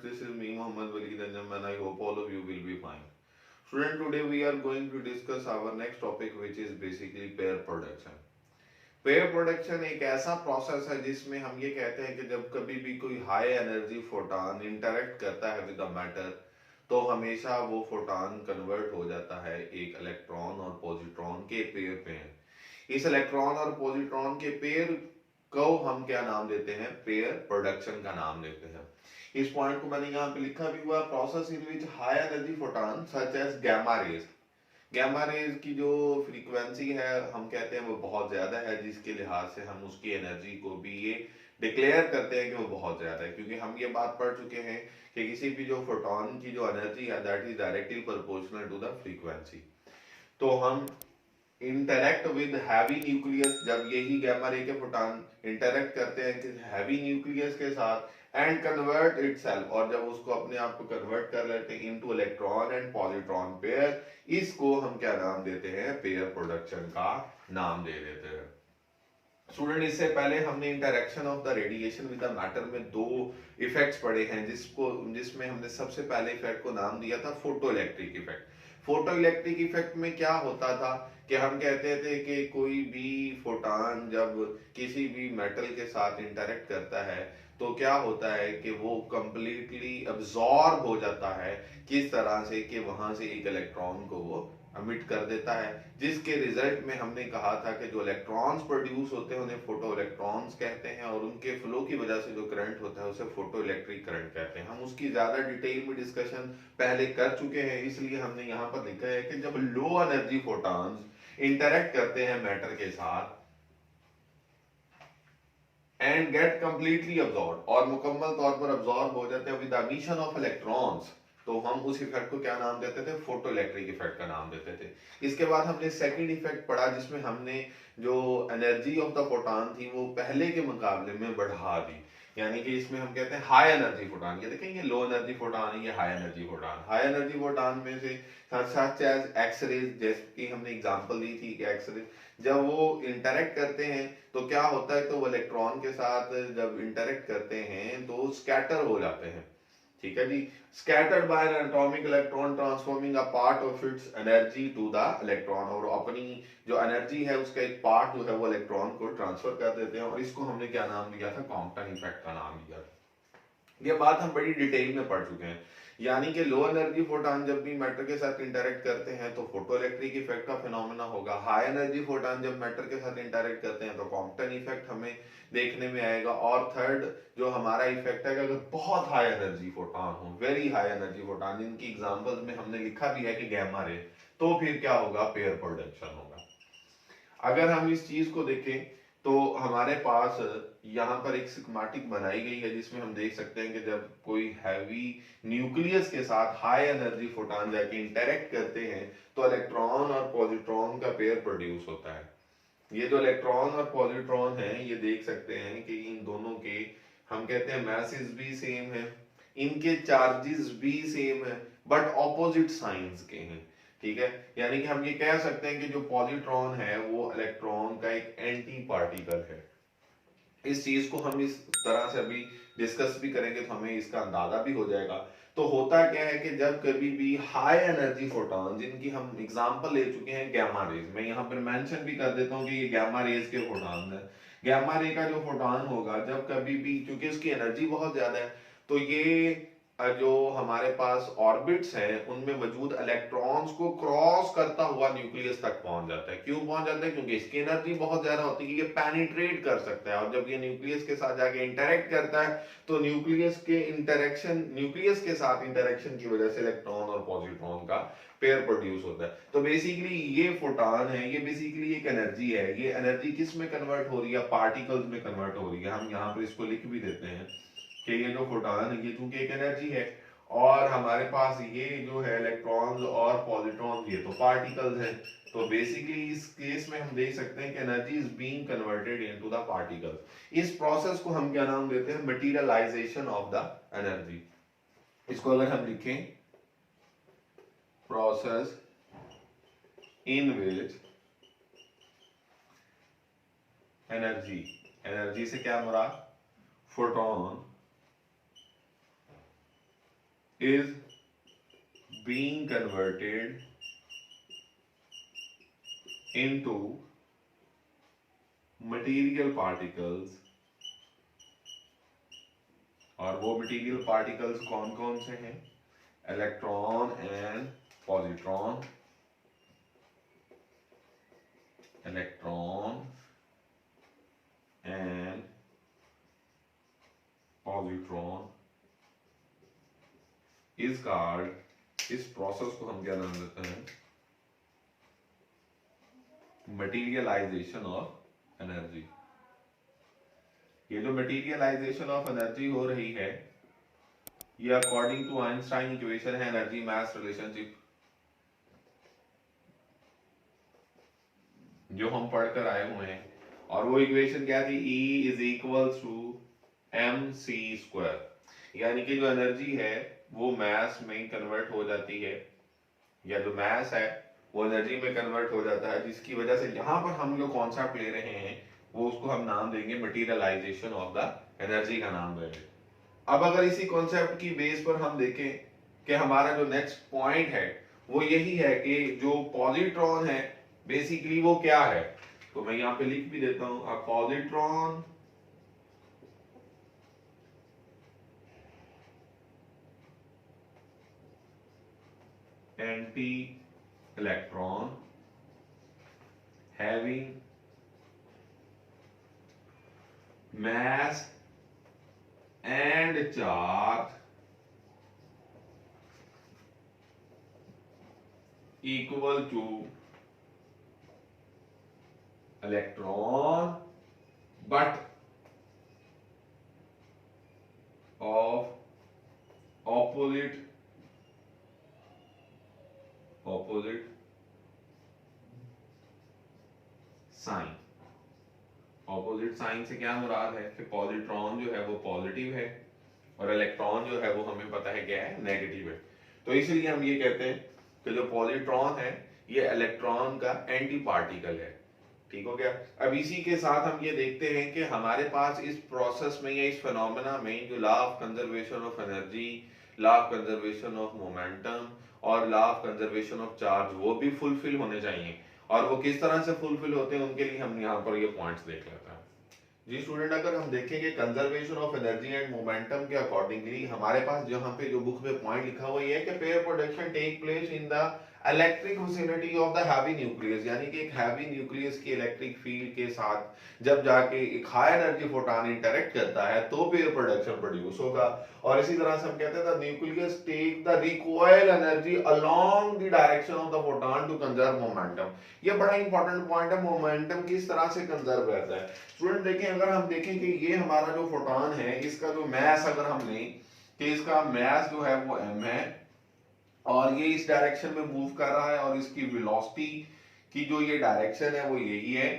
students, this is me Mohammad Waleed Anjam and I hope all of you will be fine. Student, today we are going to discuss our next topic which is basically pair production. Pair production एक ऐसा process है जिसमें हम ये कहते हैं कि जब कभी भी कोई हाई एनर्जी फोटॉन इंटरेक्ट करता है विद द मैटर तो हमेशा वो फोटॉन कन्वर्ट हो जाता है एक इलेक्ट्रॉन और पॉजिट्रॉन के पेयर में। इस इलेक्ट्रॉन और पॉजिट्रॉन के पेयर को हम क्या नाम देते हैं? पेयर प्रोडक्शन का नाम देते हैं। इस पॉइंट को मैंने यहाँ पे लिखा भी हुआ, process in which high energy photon such as gamma rays. Gamma rays की जो फ्रीक्वेंसी है हम कहते हैं वो बहुत ज्यादा है, जिसके लिहाज से हम उसकी एनर्जी को भी ये डिक्लेयर करते हैं कि वो बहुत ज्यादा है, क्योंकि हम ये बात पढ़ चुके हैं कि किसी भी जो फोटॉन की जो एनर्जी है that is directly proportional to the frequency. तो हम इंटरेक्ट विद हैवी न्यूक्लियस, जब यही गैमा रे के फोटॉन इंटरेक्ट करते हैं हैवी न्यूक्लियस के साथ एंड कन्वर्ट इटसेल्फ, और जब उसको अपने आप को कन्वर्ट कर लेते हैं into electron and positron pair, इसको हम क्या नाम देते हैं? पेयर प्रोडक्शन का नाम दे देते हैं। स्टूडेंट, इससे पहले हमने interaction of the radiation with the matter में दो इफेक्ट्स पढ़े हैं, जिसमें हमने सबसे पहले इफेक्ट को नाम दिया था photo electric effect. Photo electric effect में क्या होता था कि हम कहते थे कि कोई भी फोटॉन जब किसी भी मेटल के साथ इंटरेक्ट करता है तो क्या होता है कि वो कंप्लीटली अब्सॉर्ब हो जाता है, किस तरह से कि वहां से एक इलेक्ट्रॉन को वो अमिट कर देता है, जिसके रिजल्ट में हमने कहा था कि जो इलेक्ट्रॉन्स प्रोड्यूस होते हैं उन्हें फोटो इलेक्ट्रॉन्स कहते हैं, और उनके फ्लो की वजह से जो करंट होता है उसे फोटो इलेक्ट्रिक करंट कहते हैं। हम उसकी ज्यादा डिटेल में डिस्कशन पहले कर चुके हैं, इसलिए हमने यहाँ पर लिखा है कि जब लो एनर्जी फोटॉन्स इंटरेक्ट करते हैं मैटर के साथ एंड गेट कंप्लीटली अब्सॉर्ब, और मुकम्मल तौर पर अब्सॉर्ब हो जाते हैं विद एमिशन ऑफ इलेक्ट्रॉन्स, तो हम उस इफेक्ट को क्या नाम देते थे? फोटो इलेक्ट्रिक इफेक्ट का नाम देते थे। इसके बाद हमने सेकंड इफेक्ट पढ़ा जिसमें हमने जो एनर्जी ऑफ द फोटॉन थी वो पहले के मुकाबले में बढ़ा दी, यानी कि इसमें हम कहते हैं हाई एनर्जी फोटॉन। ये देखेंगे लो एनर्जी फोटॉन है, ये high energy photon. High energy photon में से सच एज एक्स रेज, जैसे कि हमने एग्जांपल दी थी कि एक्स रे जब वो इंटरेक्ट करते हैं तो क्या होता है, तो वो इलेक्ट्रॉन के साथ जब इंटरेक्ट करते हैं तो स्कैटर हो जाते हैं। ठीक है जी, scattered by an atomic electron transforming a part of its energy to the electron, और अपनी जो एनर्जी है उसका एक पार्ट जो है वो इलेक्ट्रॉन को ट्रांसफर कर देते हैं, और इसको हमने क्या नाम दिया था? कॉम्पटन इफेक्ट का नाम दिया था। ये बात हम बड़ी डिटेल में पढ़ चुके हैं, यानी कि लो एनर्जी फोटॉन जब भी मैटर के साथ इंटरेक्ट करते हैं तो फोटो इलेक्ट्रिक इफेक्ट का फिनोमेना होगा। हाई एनर्जी फोटॉन जब मैटर के साथ इंटरेक्ट करते हैं तो कॉम्पटन इफेक्ट हमें देखने में आएगा। और थर्ड जो हमारा इफेक्ट है कि अगर बहुत हाई एनर्जी फोटॉन हो, वेरी हाई एनर्जी फोटॉन, जिनकी एग्जांपल्स में हमने लिखा भी है कि गैमा रे, तो फिर क्या होगा? पेयर प्रोडक्शन होगा। अगर हम इस चीज को देखें तो हमारे पास यहाँ पर एक स्कीमेटिक बनाई गई है जिसमें हम देख सकते हैं कि जब कोई हैवी न्यूक्लियस के साथ हाई एनर्जी फोटॉन जाके इंटरेक्ट करते हैं तो इलेक्ट्रॉन और पॉजिट्रॉन का पेयर प्रोड्यूस होता है। ये जो इलेक्ट्रॉन और पॉजिट्रॉन है ये देख सकते हैं कि इन दोनों के हम कहते हैं मैसेज भी सेम है, इनके चार्जेस भी सेम है, बट ऑपोजिट साइंस के हैं। ठीक है, यानी कि हम ये कह सकते हैं कि जो पॉजिट्रॉन है वो इलेक्ट्रॉन का एक एंटी पार्टिकल है। इस चीज को हम इस तरह से अभी डिस्कस भी करेंगे तो हमें इसका अंदाजा भी हो जाएगा। तो होता क्या है कि जब कभी भी हाई एनर्जी फोटॉन, जिनकी हम एग्जांपल ले चुके हैं गैमा रेज, मैं यहाँ पर मेंशन भी कर देता हूँ कि ये गैमा रेज के फोटॉन है। गैमा रे का जो फोटॉन होगा जब कभी भी, क्योंकि उसकी एनर्जी बहुत ज्यादा है, तो ये जो हमारे पास ऑर्बिट्स हैं उनमें मौजूद इलेक्ट्रॉन्स को क्रॉस करता हुआ न्यूक्लियस तक पहुंच जाता है। क्यों पहुंच जाता है? क्योंकि इसकी एनर्जी बहुत ज्यादा होती है, ये पेनिट्रेट कर सकता है, और जब ये न्यूक्लियस के साथ जाके इंटरेक्ट करता है तो न्यूक्लियस के साथ इंटरेक्शन की वजह से इलेक्ट्रॉन और पॉजिट्रॉन का पेयर प्रोड्यूस होता है। तो बेसिकली ये फोटॉन है, ये बेसिकली एक एनर्जी है। ये एनर्जी किस में कन्वर्ट हो रही है? पार्टिकल्स में कन्वर्ट हो रही है। हम यहाँ पर इसको लिख भी देते हैं कि ये जो फोटॉन है ये चूंकि एक एनर्जी है, और हमारे पास ये जो है इलेक्ट्रॉन्स और पॉजिट्रॉन्स ये तो पार्टिकल्स हैं, तो बेसिकली इस केस में हम देख सकते हैं कि energy is being converted into the particles. इस प्रोसेस को हम क्या नाम देते हैं? Materialisation of the energy. इसको अगर हम लिखें, process in which energy, energy से क्या मुराद? Photon is being converted into material particles, और वो मटेरियल पार्टिकल्स कौन कौन से हैं? Electron and positron, electron and positron is called, इस प्रोसेस को हम क्या नाम देते हैं? मटीरियलाइजेशन ऑफ एनर्जी। ये जो मटीरियलाइजेशन ऑफ एनर्जी हो रही है, ये अकॉर्डिंग टू आइंस्टाइन इक्वेशन है एनर्जी मास रिलेशनशिप, जो हम पढ़कर आए हुए हैं। और वो इक्वेशन क्या थी? E is equal to mc², यानी कि जो एनर्जी है वो मास में कन्वर्ट हो जाती है, या जो मास है वो एनर्जी में कन्वर्ट हो जाता है, जिसकी वजह से यहाँ पर हम लोग कॉन्सेप्ट ले रहे हैं वो उसको हम नाम देंगे मटीरियलाइजेशन ऑफ द एनर्जी का नाम देंगे। अब अगर इसी कॉन्सेप्ट की बेस पर हम देखें कि हमारा जो नेक्स्ट पॉइंट है वो यही है कि जो पॉजिट्रॉन है बेसिकली वो क्या है, तो मैं यहाँ पे लिख भी देता हूं, a positron anti electron having mass and charge equal to electron but of opposite sign। Opposite sign से क्या मुराद है कि पॉजिट्रॉन जो है वो पॉजिटिव है और इलेक्ट्रॉन जो है वो हमें पता है क्या है, नेगेटिव है। तो इसलिए हम ये कहते हैं कि जो पॉजिट्रॉन है ये इलेक्ट्रॉन का एंटी पार्टिकल है। ठीक हो गया। अब इसी के साथ हम ये देखते हैं कि हमारे पास इस प्रोसेस में या इस फिनोमेना में जो law of conservation of energy, law of conservation of momentum और law of conservation of charge वो भी फुलफिल होने चाहिए। और वो किस तरह से फुलफिल होते हैं उनके लिए हम यहाँ पर ये पॉइंट्स देख लेते हैं। जी स्टूडेंट, अगर हम देखेंगे conservation of energy and momentum के अकॉर्डिंगली हमारे पास जहाँ पे जो बुक में पॉइंट लिखा हुआ ये है कि pair production take place in the electric vicinity of the heavy nucleus, यानी कि एक हैवी न्यूक्लियस की इलेक्ट्रिक फील्ड के साथ जब जाके एक हाई एनर्जी फोटॉन इंटरेक्ट करता है तो पेयर प्रोडक्शन प्रोड्यूस होगा। और इसी तरह से हम कहते हैं the nucleus take the required energy along the direction of the photon to conserve momentum. ये बड़ा इंपॉर्टेंट पॉइंट है, मोमेंटम किस तरह से कंजर्व रहता है। स्टूडेंट देखें, अगर हम देखें कि ये हमारा जो फोटॉन है इसका जो मास अगर हम लें कि इसका मास जो है वो m है और ये इस डायरेक्शन में मूव कर रहा है और इसकी वेलोसिटी की जो ये डायरेक्शन है वो यही है।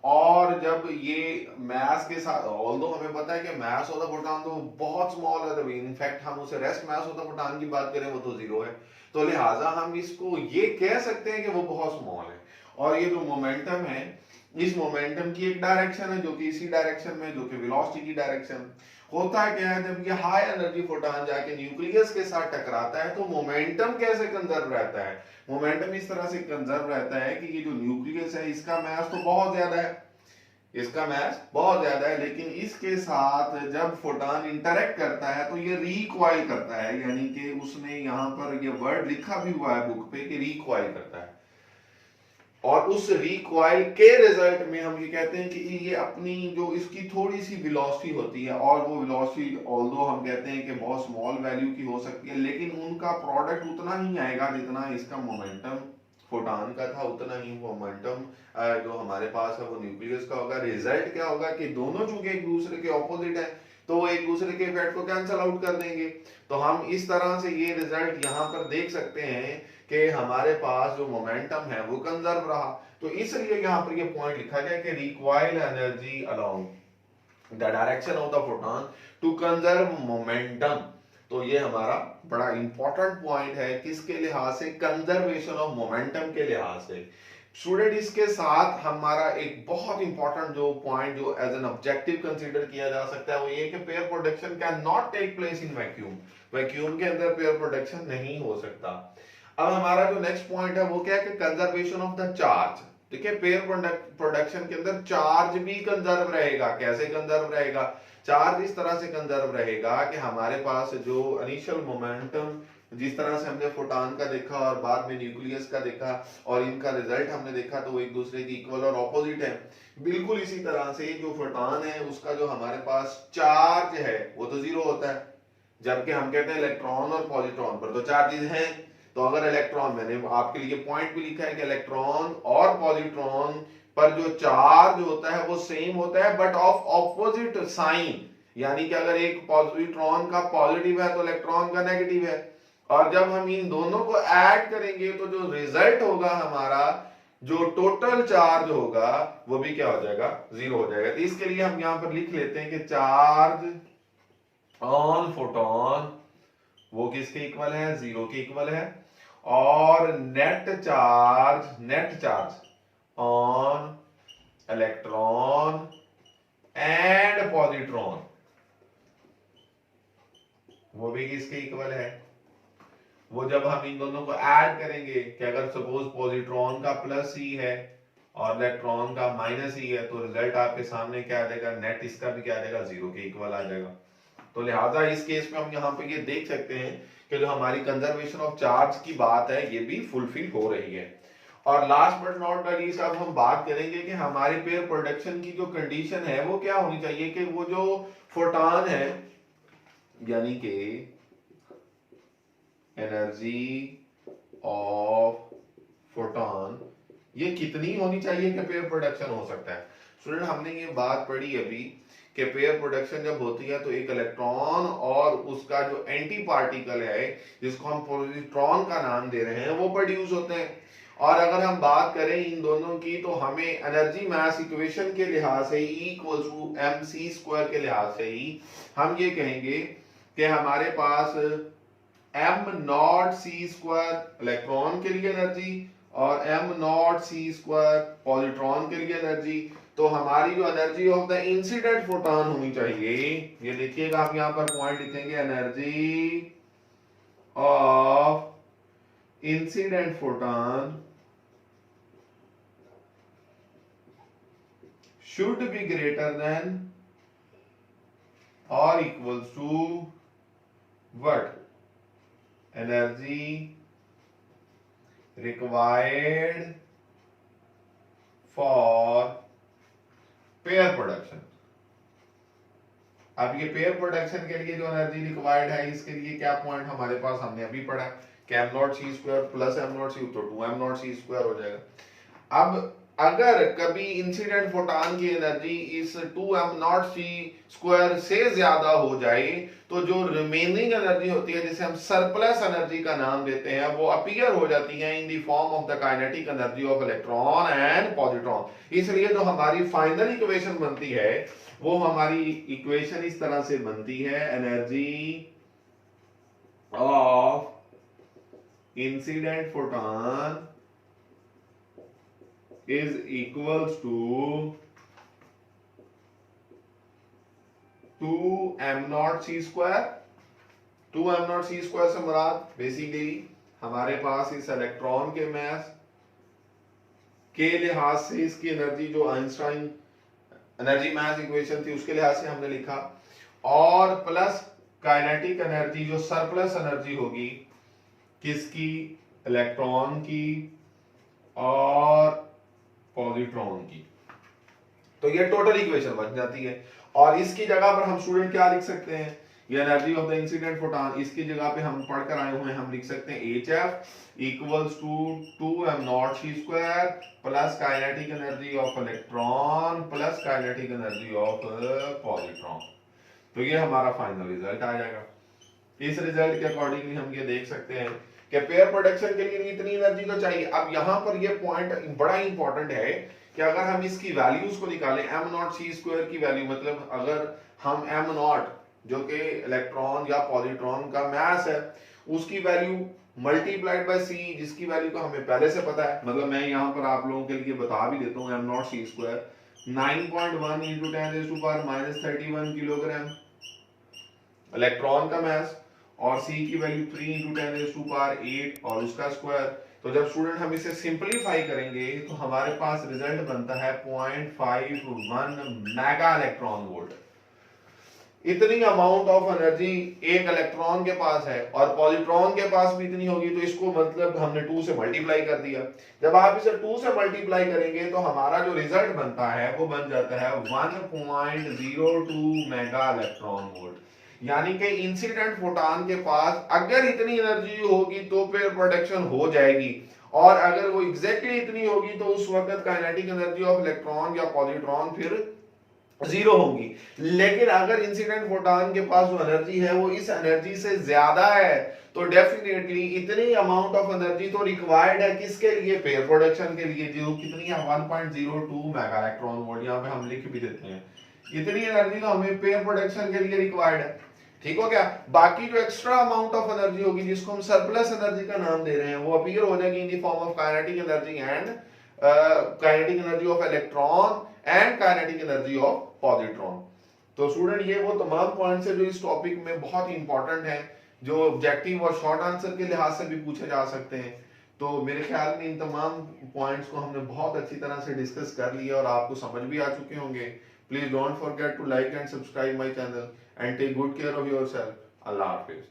और जब ये मास के साथ, ऑल्दो हमें पता है कि मास ऑफ द फोटॉन तो बहुत स्मॉल है, तभी इनफैक्ट हम उसे rest mass of the photon की बात करें वो तो जीरो है, तो लिहाजा हम इसको ये कह सकते हैं कि वो बहुत स्मॉल है। और ये जो मोमेंटम है इस मोमेंटम की एक डायरेक्शन है जो कि इसी डायरेक्शन में, जो कि वेलोसिटी की डायरेक्शन। होता है क्या है, जब ये हाई एनर्जी फोटॉन जाके न्यूक्लियस के साथ टकराता है तो मोमेंटम कैसे कंजर्व रहता है? मोमेंटम इस तरह से कंजर्व रहता है कि ये जो न्यूक्लियस है इसका मास तो बहुत ज्यादा है, इसका मास बहुत ज्यादा है, लेकिन इसके साथ जब फोटॉन इंटरेक्ट करता है तो ये रिकॉइल करता है, यानी कि उसने यहाँ पर ये वर्ड लिखा भी हुआ है बुक पे कि रिकॉइल करता है। और उस रिकॉइल के रिजल्ट में हम ये कहते हैं कि ये अपनी जो इसकी थोड़ी सी वेलोसिटी होती है, और वो वेलोसिटी ऑल्दो हम कहते हैं कि बहुत स्मॉल वैल्यू की हो सकती है, लेकिन उनका प्रोडक्ट उतना ही आएगा जितना इसका मोमेंटम फोटॉन का था, उतना ही मोमेंटम जो हमारे पास है वो न्यूक्लियस का होगा। रिजल्ट क्या होगा कि दोनों चूंकि एक दूसरे के ऑपोजिट है तो वो एक दूसरे के इफेक्ट को कैंसिल आउट कर देंगे। तो हम इस तरह से ये रिजल्ट यहाँ पर देख सकते हैं कि हमारे पास जो मोमेंटम है वो कंजर्व रहा। तो इसलिए यहाँ पर ये पॉइंट लिखा गया कि required energy along the direction of the photon to conserve momentum. तो ये हमारा बड़ा इंपॉर्टेंट पॉइंट है किसके लिहाज से? कंजर्वेशन ऑफ मोमेंटम के लिहाज से। स्टूडेंट, इसके साथ हमारा एक बहुत इंपॉर्टेंट जो पॉइंट जो एज एन ऑब्जेक्टिव कंसीडर किया जा सकता है वो ये कि pair production can not take place in vacuum. Vacuum के अंदर पेयर प्रोडक्शन नहीं हो सकता। अब हमारा जो नेक्स्ट पॉइंट है वो क्या है कि कंजर्वेशन ऑफ द चार्ज। देखिए पेयर प्रोडक्शन के अंदर चार्ज भी कंजर्व रहेगा। कैसे कंजर्व रहेगा? चार्ज इस तरह से कंजर्व रहेगा कि हमारे पास जो इनिशियल मोमेंटम जिस तरह से हमने फोटॉन का देखा और बाद में न्यूक्लियस का देखा और इनका रिजल्ट हमने देखा तो वो एक दूसरे के इक्वल और ऑपोजिट है। बिल्कुल इसी तरह से जो फोटॉन है उसका जो हमारे पास चार्ज है वो तो जीरो होता है, जबकि हम कहते हैं इलेक्ट्रॉन और पॉजिट्रॉन पर तो चार्जेस हैं। तो अगर इलेक्ट्रॉन, मैंने आपके लिए पॉइंट भी लिखा है कि इलेक्ट्रॉन और पॉजिट्रॉन पर जो चार्ज होता है वो सेम होता है बट ऑफ ऑपोजिट साइन, यानी कि अगर एक पॉजिट्रॉन का पॉजिटिव है तो इलेक्ट्रॉन का नेगेटिव है। और जब हम इन दोनों को ऐड करेंगे तो जो रिजल्ट होगा हमारा, जो टोटल चार्ज होगा वो भी क्या हो जाएगा? जीरो हो जाएगा। तो इसके लिए हम यहां पर लिख लेते हैं कि चार्ज ऑन फोटोन वो किसके इक्वल है? जीरो के इक्वल है। और net charge on electron and positron वो भी किसके इक्वल है? वो जब हम इन दोनों को ऐड करेंगे कि अगर सपोज पॉजिट्रॉन का प्लस ही है और इलेक्ट्रॉन का माइनस ही है तो रिजल्ट आपके सामने क्या आ जाएगा? नेट इसका भी क्या आ जाएगा? जीरो के इक्वल आ जाएगा। तो लिहाजा इस केस में हम यहाँ पे ये देख सकते हैं कि जो हमारी कंजर्वेशन ऑफ चार्ज की बात है ये भी फुलफिल हो रही है। और last but not the least अब हम बात करेंगे कि हमारे पेयर प्रोडक्शन की जो कंडीशन है वो क्या होनी चाहिए कि वो जो फोटॉन है यानी कि एनर्जी ऑफ फोटॉन ये कितनी होनी चाहिए कि पेयर प्रोडक्शन हो सकता है? स्टूडेंट हमने ये बात पढ़ी अभी कि पेयर प्रोडक्शन जब होती है तो एक इलेक्ट्रॉन और उसका जो एंटी पार्टिकल है जिसको हम पॉजिट्रॉन का नाम दे रहे हैं वो प्रोड्यूस होते हैं। और अगर हम बात करें इन दोनों की तो हमें एनर्जी मास इक्वेशन के लिहाज से E इक्वल टू mc² के लिहाज से ही हम ये कहेंगे कि हमारे पास m0c² इलेक्ट्रॉन के लिए एनर्जी और m0c² पॉजिट्रॉन के लिए एनर्जी। तो हमारी जो energy of the incident photon होनी चाहिए, ये देखिएगा आप यहां पर पॉइंट लिखेंगे, energy of incident photon should be greater than or equals to what? Energy required for pair production. अब ये पेयर प्रोडक्शन के लिए जो एनर्जी रिक्वायर्ड है इसके लिए क्या पॉइंट हमारे पास हमने अभी पढ़ा कि m0c² प्लस m0c तो 2m0c² हो जाएगा। अब अगर कभी इंसिडेंट फोटॉन की एनर्जी इस 2m0c² से ज्यादा हो जाए तो जो रिमेनिंग एनर्जी होती है जिसे हम सरप्लस एनर्जी का नाम देते हैं वो अपीयर हो जाती है in the form of the kinetic energy of electron and positron. इसलिए जो हमारी फाइनल इक्वेशन बनती है वो हमारी इक्वेशन इस तरह से बनती है, energy of incident photon is equals to 2m0c²। 2m0c² से मुराद बेसिकली हमारे पास इस इलेक्ट्रॉन के मास के लिहाज से इसकी एनर्जी जो आइंस्टाइन एनर्जी मास इक्वेशन थी उसके लिहाज से हमने लिखा, और प्लस काइनेटिक एनर्जी जो सरप्लस एनर्जी होगी किसकी? इलेक्ट्रॉन की और पॉजिट्रॉन की। तो ये टोटल इक्वेशन बन जाती है। और इसकी जगह पर हम स्टूडेंट क्या लिख सकते हैं? ये energy of the incident photon, इसकी जगह पे हम पढ़कर आए हुए हैं, हम लिख सकते हैं HF equals to 2m0c² plus kinetic energy of electron plus kinetic energy of positron. तो ये हमारा फाइनल रिजल्ट आ जाएगा। इस रिजल्ट के अकॉर्डिंगली हम ये देख सकते हैं कि पेयर प्रोडक्शन के लिए इतनी एनर्जी तो चाहिए। अब यहां पर ये पॉइंट बड़ा इंपॉर्टेंट है कि अगर हम इसकी वैल्यूज को निकालें, m0c² की वैल्यू, मतलब अगर हम m0 जो कि इलेक्ट्रॉन या पॉजिट्रॉन का मास है उसकी वैल्यू मल्टीप्लाइड बाय c जिसकी वैल्यू को हमें पहले से पता है, मतलब मैं यहां पर आप लोगों के लिए बता भी देता हूं, m0c² 9.1 × 10⁻³ किलोग्राम इलेक्ट्रॉन का मास और c की value 3 into 10 raise to power 8 और उसका स्क्वायर। तो जब स्टूडेंट हम इसे सिंपलीफाई करेंगे तो हमारे पास रिजल्ट बनता है 0.51 मेगा इलेक्ट्रॉन वोल्ट। इतनी अमाउंट ऑफ एनर्जी एक इलेक्ट्रॉन के पास है और पॉजिट्रॉन के पास भी इतनी होगी, तो इसको मतलब हमने 2 से मल्टीप्लाई कर दिया। जब आप इसे 2 से मल्टीप्लाई करेंगे तो हमारा जो रिजल्ट बनता है वो बन जाता है 1.02 मेगा इलेक्ट्रॉन वोल्ट। यानी कि इंसिडेंट फोटॉन के पास अगर इतनी एनर्जी होगी तो फिर प्रोडक्शन हो जाएगी, और अगर वो एग्जैक्टली इतनी होगी तो उस वक्त काइनेटिक एनर्जी ऑफ इलेक्ट्रॉन या पॉजिट्रॉन फिर जीरो होंगी। लेकिन अगर इंसिडेंट फोटॉन के पास जो एनर्जी है वो इस एनर्जी से ज्यादा है तो डेफिनेटली इतनी अमाउंट ऑफ एनर्जी तो रिक्वायर्ड है किसके लिए, पेयर प्रोडक्शन के लिए, जो कितनी है 1.02 मेगा इलेक्ट्रॉन वोल्ट। यहाँ पे हम लिख भी देते हैं इतनी एनर्जी तो हमें पेयर प्रोडक्शन के लिए रिक्वायर्ड है। ठीक हो गया। बाकी जो एक्स्ट्रा अमाउंट ऑफ एनर्जी होगी जिसको हम सरप्लस एनर्जी का नाम दे रहे हैं वो अपीयर हो जाएगी in the form of kinetic energy and kinetic energy of electron and kinetic energy of positron. तो स्टूडेंट ये वो तमाम पॉइंट्स है जो इस टॉपिक में बहुत इंपॉर्टेंट है, जो ऑब्जेक्टिव और शॉर्ट आंसर के लिहाज से भी पूछे जा सकते हैं। तो मेरे ख्याल में इन तमाम पॉइंट्स को हमने बहुत अच्छी तरह से डिस्कस कर लिया और आपको समझ भी आ चुके होंगे। Please don't forget to like and subscribe my channel and take good care of yourself. अल्लाह हाफिज।